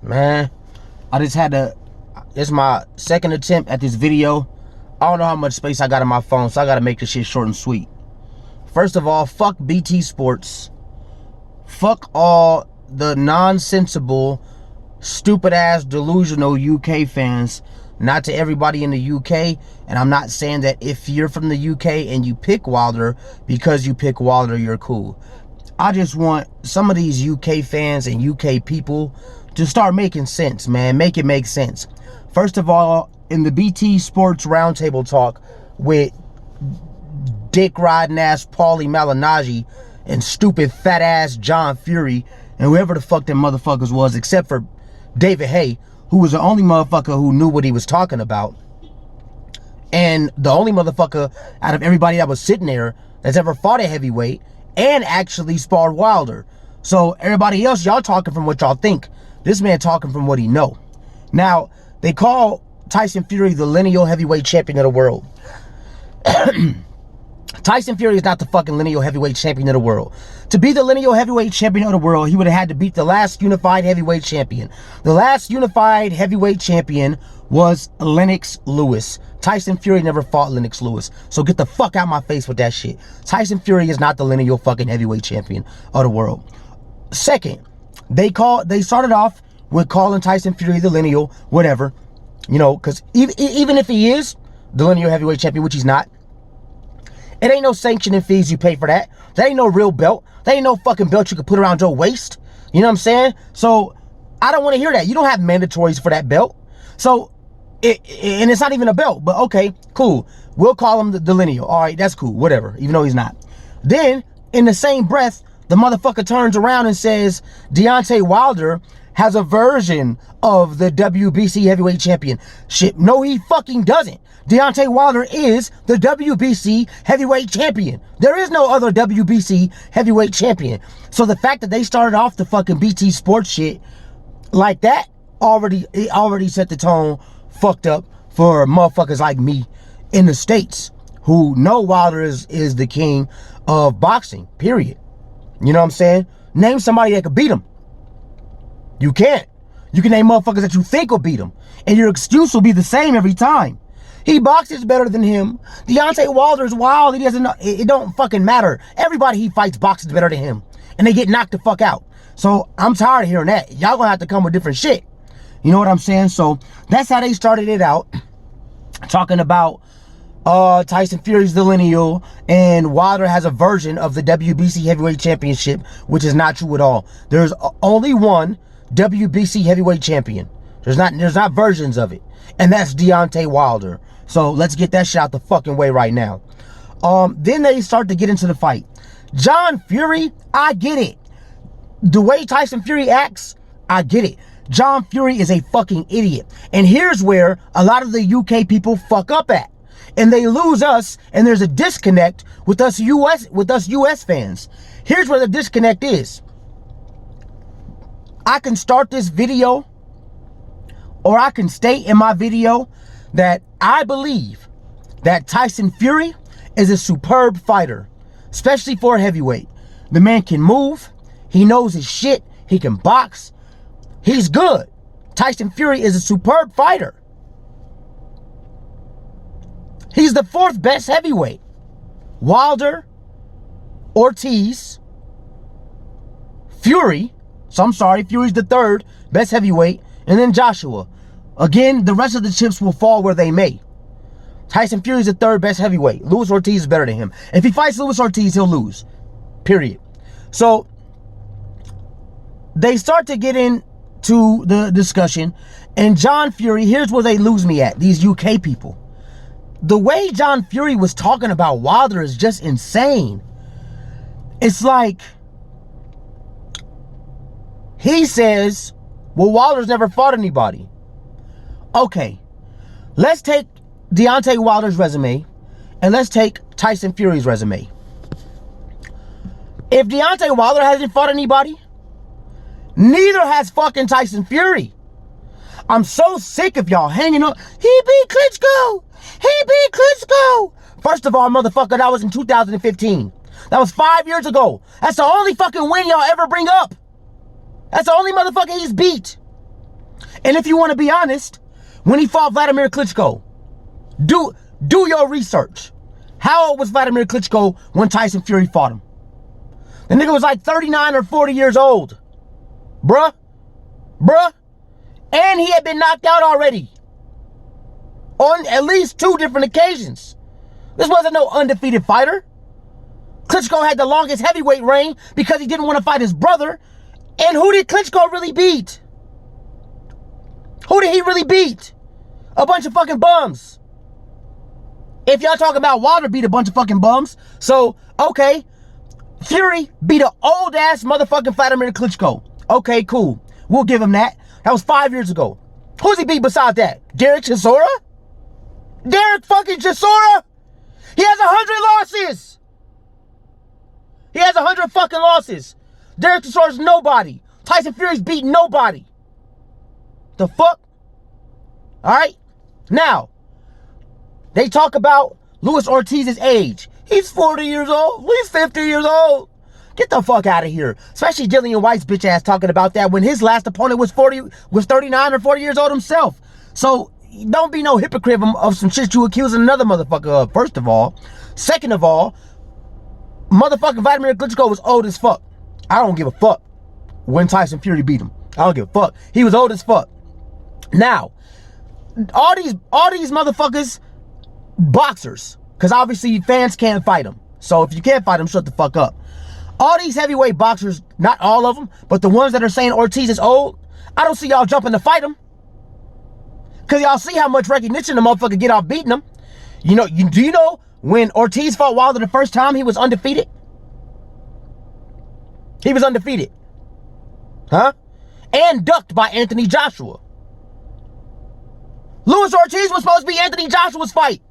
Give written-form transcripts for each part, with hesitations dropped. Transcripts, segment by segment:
Man, I just had to, it's my second attempt at this video. I don't know how much space I got on my phone, so I gotta make this shit short and sweet. First of all, fuck BT Sports. Fuck all the nonsensible, stupid ass, delusional UK fans. Not to everybody in the UK, and I'm not saying that if you're from the UK and you pick Wilder, because you pick Wilder, you're cool. I just want some of these UK fans and UK people to start making sense, man. Make it make sense. First of all, in the BT Sports Roundtable talk with dick riding ass Paulie Malignaggi and stupid fat ass John Fury and whoever the fuck them motherfuckers was, except for David Hay, who was the only motherfucker who knew what he was talking about, and the only motherfucker out of everybody that was sitting there that's ever fought a heavyweight and actually sparred Wilder. So everybody else, y'all talking from what y'all think. This man talking from what he know. Now, they call Tyson Fury the lineal heavyweight champion of the world. Tyson Fury is not the fucking lineal heavyweight champion of the world. To be the lineal heavyweight champion of the world, he would have had to beat the last unified heavyweight champion. The last unified heavyweight champion was Lennox Lewis. Tyson Fury never fought Lennox Lewis. So get the fuck out my face with that shit. Tyson Fury is not the lineal fucking heavyweight champion of the world. Second, they started off with calling Tyson Fury the lineal, whatever. You know, because even if he is the lineal heavyweight champion, which he's not, it ain't no sanctioning fees you pay for that. That ain't no real belt. That ain't no fucking belt you can put around your waist. You know what I'm saying? So, I don't want to hear that. You don't have mandatories for that belt. So, and it's not even a belt. But okay, cool. We'll call him the lineal. All right, that's cool. Whatever. Even though he's not. Then, in the same breath, the motherfucker turns around and says Deontay Wilder has a version of the WBC heavyweight championship. No, he fucking doesn't. Deontay Wilder is the WBC heavyweight champion. There is no other WBC heavyweight champion. So the fact that they started off the fucking BT Sports shit like that already set the tone fucked up for motherfuckers like me in the States who know Wilder is the king of boxing, period. You know what I'm saying? Name somebody that could beat him. You can't. You can name motherfuckers that you think will beat him, and your excuse will be the same every time. He boxes better than him. Deontay Wilder's wild. He doesn't know. It don't fucking matter. Everybody he fights boxes better than him, and they get knocked the fuck out. So I'm tired of hearing that. Y'all gonna have to come with different shit. You know what I'm saying? So that's how they started it out, talking about Tyson Fury's the lineal, and Wilder has a version of the WBC heavyweight championship, which is not true at all. There's only one WBC heavyweight champion. There's not versions of it, and that's Deontay Wilder. So let's get that shit out the fucking way right now. Then they start to get into the fight. John Fury, I get it. The way Tyson Fury acts, I get it. John Fury is a fucking idiot, and here's where a lot of the UK people fuck up at, and they lose us, and there's a disconnect with us US fans. Here's where the disconnect is. I can start this video, or I can state in my video that I believe that Tyson Fury is a superb fighter, especially for a heavyweight. The man can move. He knows his shit. He can box. He's good. Tyson Fury is a superb fighter. He's the fourth best heavyweight. Wilder, Ortiz, Fury. So I'm sorry, Fury's the third best heavyweight, and then Joshua. Again, the rest of the chips will fall where they may. Tyson Fury's the third best heavyweight. Luis Ortiz is better than him. If he fights Luis Ortiz, he'll lose. Period. So they start to get into the discussion, and John Fury, here's where they lose me at, these UK people. The way John Fury was talking about Wilder is just insane. It's like, he says, well, Wilder's never fought anybody. Okay, let's take Deontay Wilder's resume, and let's take Tyson Fury's resume. If Deontay Wilder hasn't fought anybody, neither has fucking Tyson Fury. I'm so sick of y'all hanging on. He beat Klitschko. He beat Klitschko. First of all, motherfucker, that was in 2015. That was 5 years ago. That's the only fucking win y'all ever bring up. That's the only motherfucker he's beat. And if you want to be honest, when he fought Vladimir Klitschko, do your research. How old was Vladimir Klitschko when Tyson Fury fought him? The nigga was like 39 or 40 years old. Bruh. And he had been knocked out already. On at least 2 different occasions. This wasn't no undefeated fighter. Klitschko had the longest heavyweight reign because he didn't want to fight his brother. And who did Klitschko really beat? Who did he really beat? A bunch of fucking bums. If y'all talking about Wilder beat a bunch of fucking bums. So, okay. Fury beat an old ass motherfucking Vladimir Klitschko. Okay, cool. We'll give him that. That was 5 years ago. Who's he beat besides that? Derek Chisora? Derek fucking Chisora? He has 100 losses. He has 100 fucking losses. Derek Chisora's nobody. Tyson Fury's beat nobody. The fuck? Alright? Now, they talk about Luis Ortiz's age. He's 40 years old. He's 50 years old. Get the fuck out of here. Especially Dillian White's bitch ass talking about that when his last opponent was 39 or 40 years old himself. So, don't be no hypocrite of some shit you accusing another motherfucker of, first of all. Second of all, motherfucking Vladimir Klitschko was old as fuck. I don't give a fuck when Tyson Fury beat him. I don't give a fuck. He was old as fuck. Now, all these motherfuckers, boxers, because obviously fans can't fight them. So if you can't fight them, shut the fuck up. All these heavyweight boxers, not all of them, but the ones that are saying Ortiz is old, I don't see y'all jumping to fight him. Because y'all see how much recognition the motherfucker get off beating him. You know, do you know when Ortiz fought Wilder the first time, he was undefeated? He was undefeated. Huh? And ducked by Anthony Joshua. Luis Ortiz was supposed to be Anthony Joshua's fight.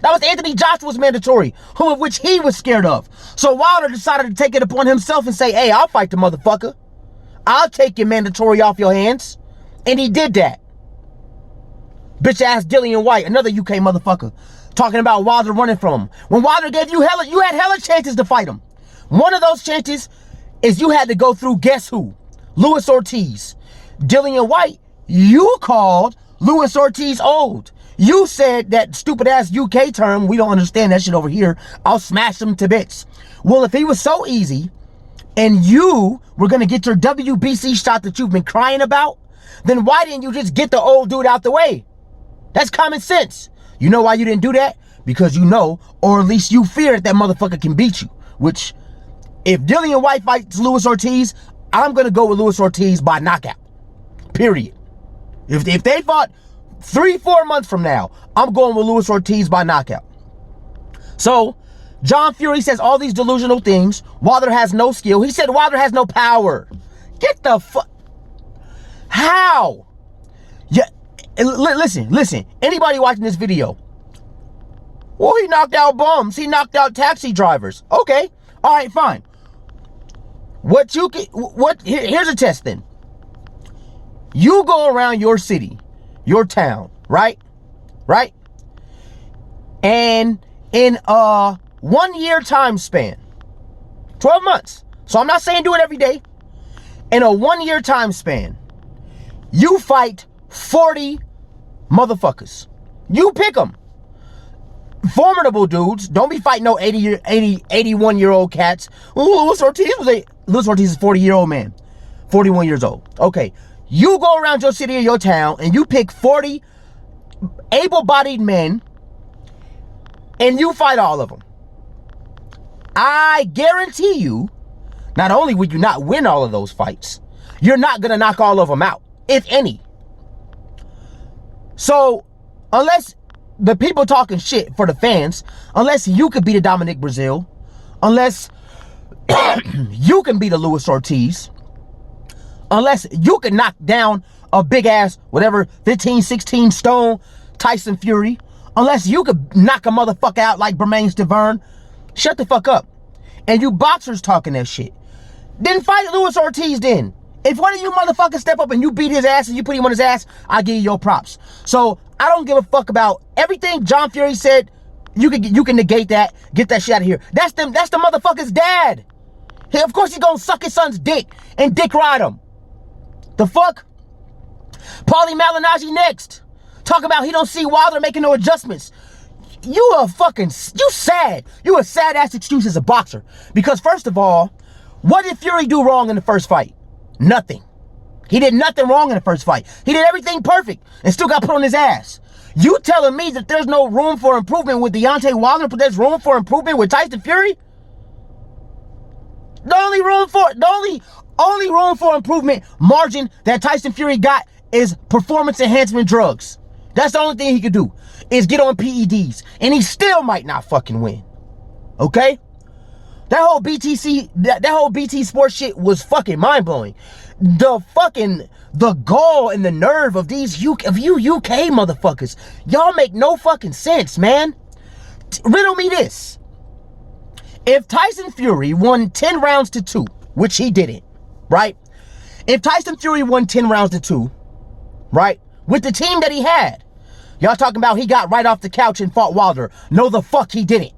That was Anthony Joshua's mandatory, whom of which he was scared of. So Wilder decided to take it upon himself and say, hey, I'll fight the motherfucker. I'll take your mandatory off your hands. And he did that. Bitch ass Dillian White, another UK motherfucker, talking about Wilder running from him. When Wilder gave you you had hella chances to fight him. One of those chances is you had to go through guess who? Luis Ortiz. Dillian White, you called Luis Ortiz old. You said that stupid ass UK term, we don't understand that shit over here, I'll smash him to bits. Well, if he was so easy and you were going to get your WBC shot that you've been crying about, then why didn't you just get the old dude out the way? That's common sense. You know why you didn't do that? Because you know, or at least you fear that motherfucker can beat you. Which, if Dillian White fights Luis Ortiz, I'm going to go with Luis Ortiz by knockout. Period. If they fought 3-4 months from now, I'm going with Luis Ortiz by knockout. So, John Fury says all these delusional things. Wilder has no skill. He said Wilder has no power. Get the fuck. How? Yeah. Listen. Anybody watching this video? Well, he knocked out bums. He knocked out taxi drivers. Okay. All right, fine. Here's a test then. You go around your city, your town, right? Right? And in a 1 year time span, 12 months. So I'm not saying do it every day. In a 1 year time span, you fight 40 motherfuckers. You pick them. Formidable dudes. Don't be fighting no 81-year-old cats. Ooh, Luis Ortiz is a 40-year-old man. 41 years old. Okay. You go around your city or your town and you pick 40 able-bodied men and you fight all of them. I guarantee you, not only would you not win all of those fights, you're not going to knock all of them out, if any. So, unless the people talking shit for the fans, unless you could beat a Dominic Brazil, unless you can beat a Luis Ortiz, unless you can knock down a big ass, whatever, 15, 16 stone Tyson Fury, unless you could knock a motherfucker out like Bermain Stiverne, shut the fuck up. And you boxers talking that shit, then fight Luis Ortiz then. If one of you motherfuckers step up and you beat his ass and you put him on his ass, I give you your props. So I don't give a fuck about everything John Fury said. You can negate that. Get that shit out of here. That's the motherfucker's dad. Hey, of course he's gonna suck his son's dick and dick ride him. The fuck? Paulie Malignaggi next. Talk about he don't see Wilder making no adjustments. You sad. You a sad ass excuse as a boxer. Because first of all, what did Fury do wrong in the first fight? Nothing. He did nothing wrong in the first fight. He did everything perfect and still got put on his ass. You telling me that there's no room for improvement with Deontay Wilder, but there's room for improvement with Tyson Fury? The only room for improvement margin that Tyson Fury got is performance enhancement drugs. That's the only thing he could do, is get on PEDs. And he still might not fucking win. Okay? That whole BT Sports shit was fucking mind-blowing. The gall and the nerve of you UK motherfuckers. Y'all make no fucking sense, man. Riddle me this. If Tyson Fury won 10 rounds to 2, which he didn't, right? If Tyson Fury won 10 rounds to 2, right? With the team that he had. Y'all talking about he got right off the couch and fought Wilder. No, the fuck he didn't.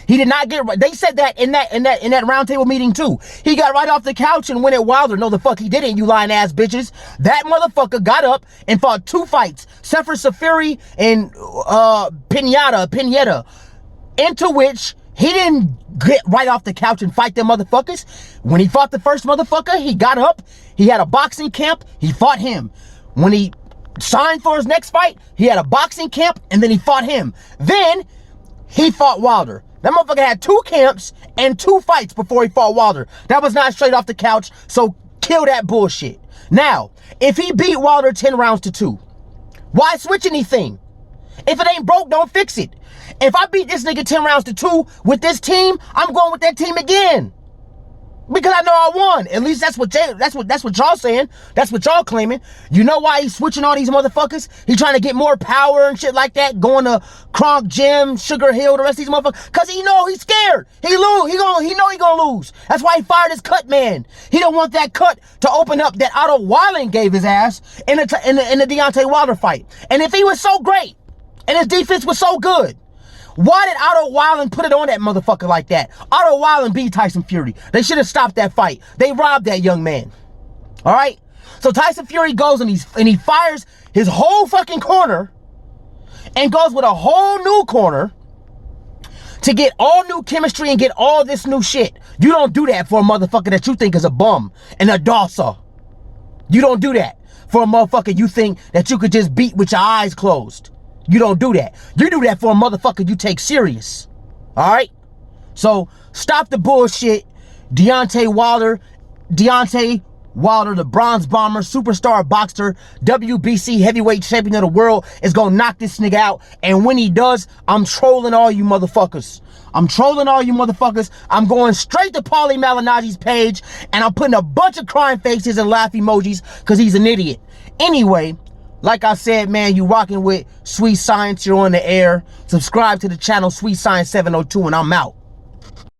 He did not get. They said that in that roundtable meeting too. He got right off the couch and went at Wilder. No, the fuck he didn't. You lying ass bitches. That motherfucker got up and fought 2 fights. Sefer Safiri and Pineda, into which he didn't get right off the couch and fight them motherfuckers. When he fought the first motherfucker, he got up. He had a boxing camp. He fought him. When he signed for his next fight, he had a boxing camp and then he fought him. Then he fought Wilder. That motherfucker had 2 camps and 2 fights before he fought Wilder. That was not straight off the couch, so kill that bullshit. Now, if he beat Wilder 10 rounds to 2, why switch anything? If it ain't broke, don't fix it. If I beat this nigga 10 rounds to 2 with this team, I'm going with that team again. Because I know I won. At least that's what y'all saying. That's what y'all claiming. You know why he's switching all these motherfuckers? He trying to get more power and shit like that. Going to Kronk Gym, Sugar Hill, the rest of these motherfuckers. Cause he know he's scared. He know he gonna lose. That's why he fired his cut man. He don't want that cut to open up that Otto Wilding gave his ass in the Deontay Wilder fight. And if he was so great and his defense was so good, why did Otto Wilding put it on that motherfucker like that? Otto Wilding beat Tyson Fury. They should have stopped that fight. They robbed that young man. All right? So Tyson Fury goes and he fires his whole fucking corner and goes with a whole new corner to get all new chemistry and get all this new shit. You don't do that for a motherfucker that you think is a bum and a dosser. You don't do that for a motherfucker you think that you could just beat with your eyes closed. You don't do that. You do that for a motherfucker you take serious. All right? So stop the bullshit. Deontay Wilder, the bronze bomber, superstar boxer, WBC heavyweight champion of the world, is gonna knock this nigga out. And when he does, I'm trolling all you motherfuckers. I'm going straight to Paulie Malignaggi's page and I'm putting a bunch of crying faces and laugh emojis because he's an idiot. Anyway, like I said, man, you rocking with Sweet Science. You're on the air. Subscribe to the channel, Sweet Science 702, and I'm out.